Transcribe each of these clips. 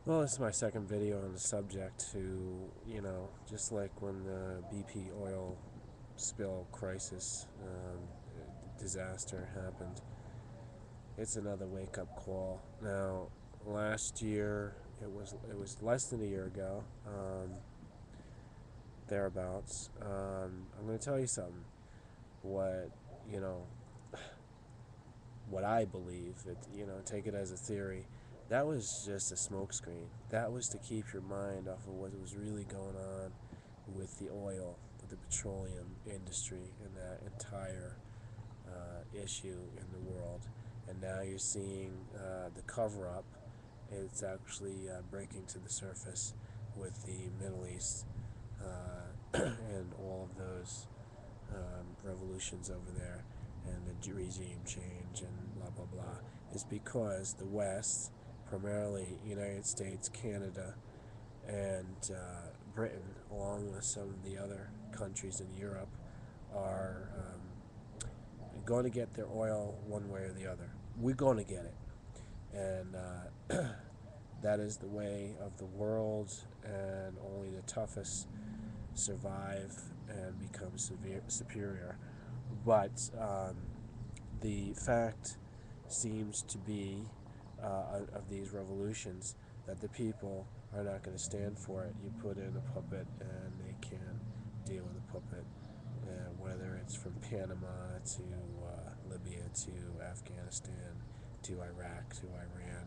Well, this is my second video on the subject to, just like when the BP oil spill crisis disaster happened, it's another wake-up call. Now, last year, it was less than a year ago, thereabouts. I'm going to tell you something. What, you know, what I believe, take it as a theory, that was just a smokescreen. That was to keep your mind off of what was really going on with the oil, with the petroleum industry, and that entire issue in the world. And now you're seeing the cover-up. It's actually breaking to the surface with the Middle East and all of those revolutions over there and the regime change and blah blah blah is because the West, primarily United States, Canada, and Britain, along with some of the other countries in Europe, are going to get their oil one way or the other. We're going to get it, and that is the way of the world, and only the toughest survive and become superior. But the fact seems to be of these revolutions that the people are not going to stand for it. You put in a puppet and they can deal with a puppet, whether it's from Panama to Libya to Afghanistan to Iraq to Iran.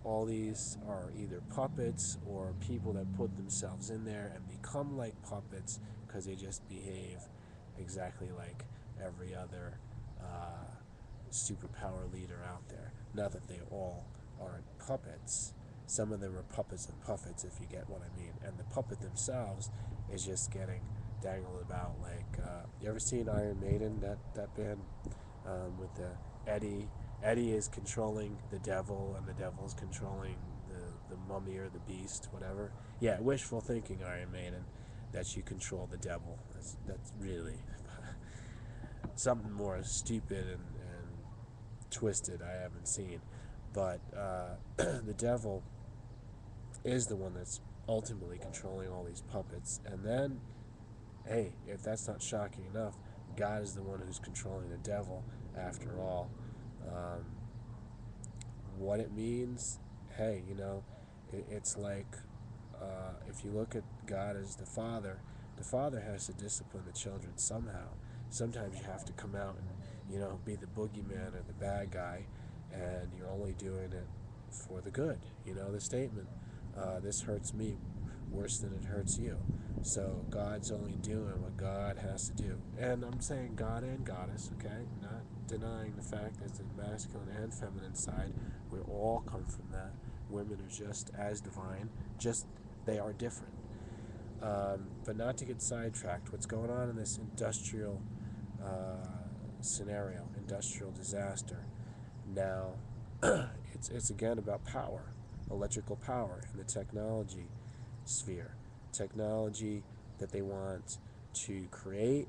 All these are either puppets or people that put themselves in there and become like puppets because they just behave exactly like every other superpower leader out there. Not that they all aren't puppets. Some of them are puppets and puffets, if you get what I mean. And the puppet themselves is just getting dangled about. Like, you ever seen Iron Maiden, that band, with the Eddie? Eddie is controlling the devil, and the devil is controlling the mummy or the beast, whatever. Yeah, wishful thinking, Iron Maiden, that you control the devil. That's really something more stupid and twisted I haven't seen. But the devil is the one that's ultimately controlling all these puppets. And then, hey, if that's not shocking enough, God is the one who's controlling the devil after all. Um, what it means, hey, it's like if you look at God as the Father has to discipline the children somehow. Sometimes you have to come out and, be the boogeyman or the bad guy, and you're only doing it for the good. The statement, this hurts me worse than it hurts you. So God's only doing what God has to do. And I'm saying God and goddess, okay? Not denying the fact that the masculine and feminine side, we all come from that. Women are just as divine, just they are different. But not to get sidetracked, what's going on in this industrial scenario, industrial disaster, now it's again about power, electrical power in the technology sphere. Technology that they want to created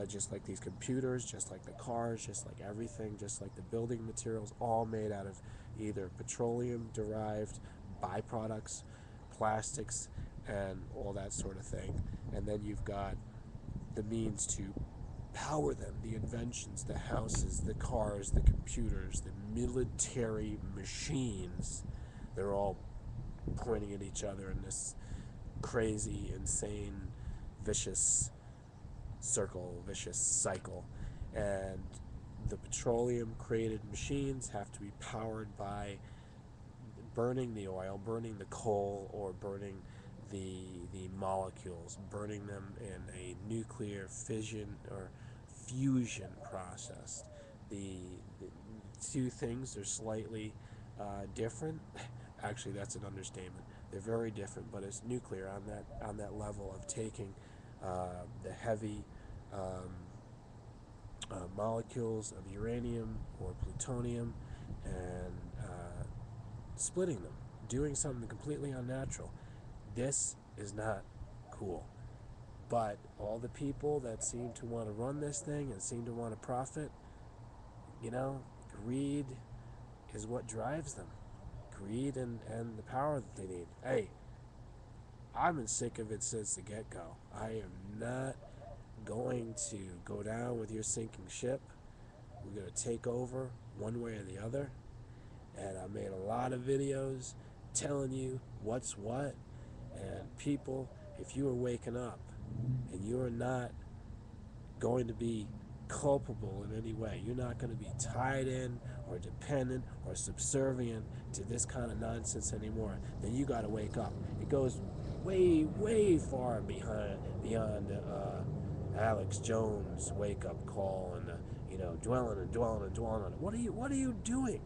just like these computers, just like the cars, just like everything, just like the building materials, all made out of either petroleum derived byproducts, plastics, and all that sort of thing. And then you've got the means to power them, the inventions, the houses, the cars, the computers, the military machines. They're all pointing at each other in this crazy, insane, vicious circle, vicious cycle. And the petroleum created machines have to be powered by burning the oil, burning the coal, or burning the molecules, burning them in a nuclear fission or fusion process. The two things are slightly different. Actually, that's an understatement. They're very different, but it's nuclear on that level of taking the heavy molecules of uranium or plutonium and splitting them, doing something completely unnatural. This is not cool. But all the people that seem to want to run this thing and seem to want to profit, greed is what drives them. greed and the power that they need. Hey, I've been sick of it since the get-go. I am not going to go down with your sinking ship. We're going to take over one way or the other. And I made a lot of videos telling you what's what. And people, if you are waking up and you are not going to be culpable in any way, you're not going to be tied in or dependent or subservient to this kind of nonsense anymore, then you got to wake up. It goes way, way far beyond Alex Jones' wake-up call and dwelling on it. What are you doing?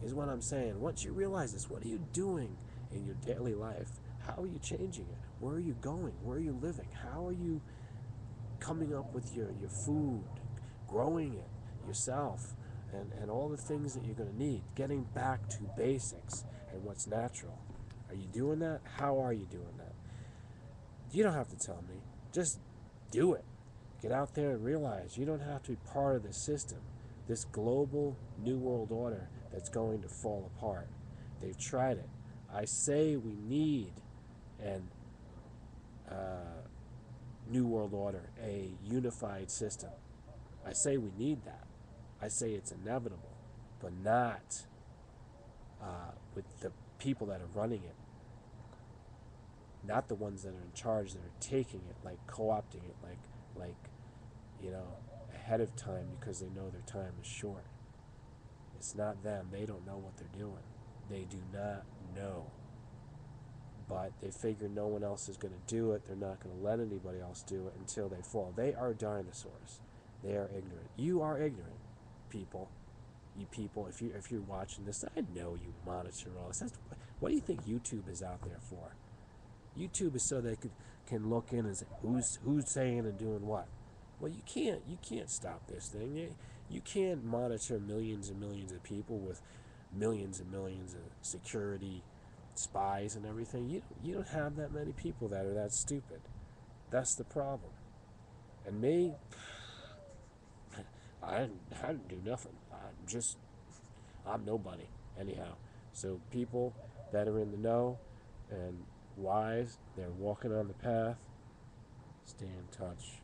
Is what I'm saying. Once you realize this, what are you doing in your daily life? How are you changing it? Where are you going? Where are you living? How are you coming up with your food, growing it yourself, and all the things that you're going to need? Getting back to basics and what's natural. Are you doing that? How are you doing that? You don't have to tell me. Just do it. Get out there and realize you don't have to be part of this system, this global new world order that's going to fall apart. They've tried it. I say we need an new world order, a unified system. I say we need that. I say it's inevitable, but not with the people that are running it, not the ones that are in charge that are taking it, like co-opting it, like ahead of time because they know their time is short. It's not them. They don't know what they're doing. They do not know. But they figure no one else is going to do it. They're not going to let anybody else do it until they fall. They are dinosaurs. They are ignorant. You are ignorant, people. You people, if you're watching this, I know you monitor all this. What do you think YouTube is out there for? YouTube is so they can look in and say who's saying and doing what. Well, you can't stop this thing. You can't monitor millions and millions of people with millions and millions of security spies and everything. You don't have that many people that are that stupid. That's the problem. And me, I didn't do nothing. I'm nobody anyhow. So people that are in the know and wise, they're walking on the path. Stay in touch.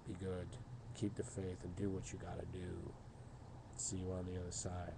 Be good. Keep the faith and do what you gotta do. See you on the other side.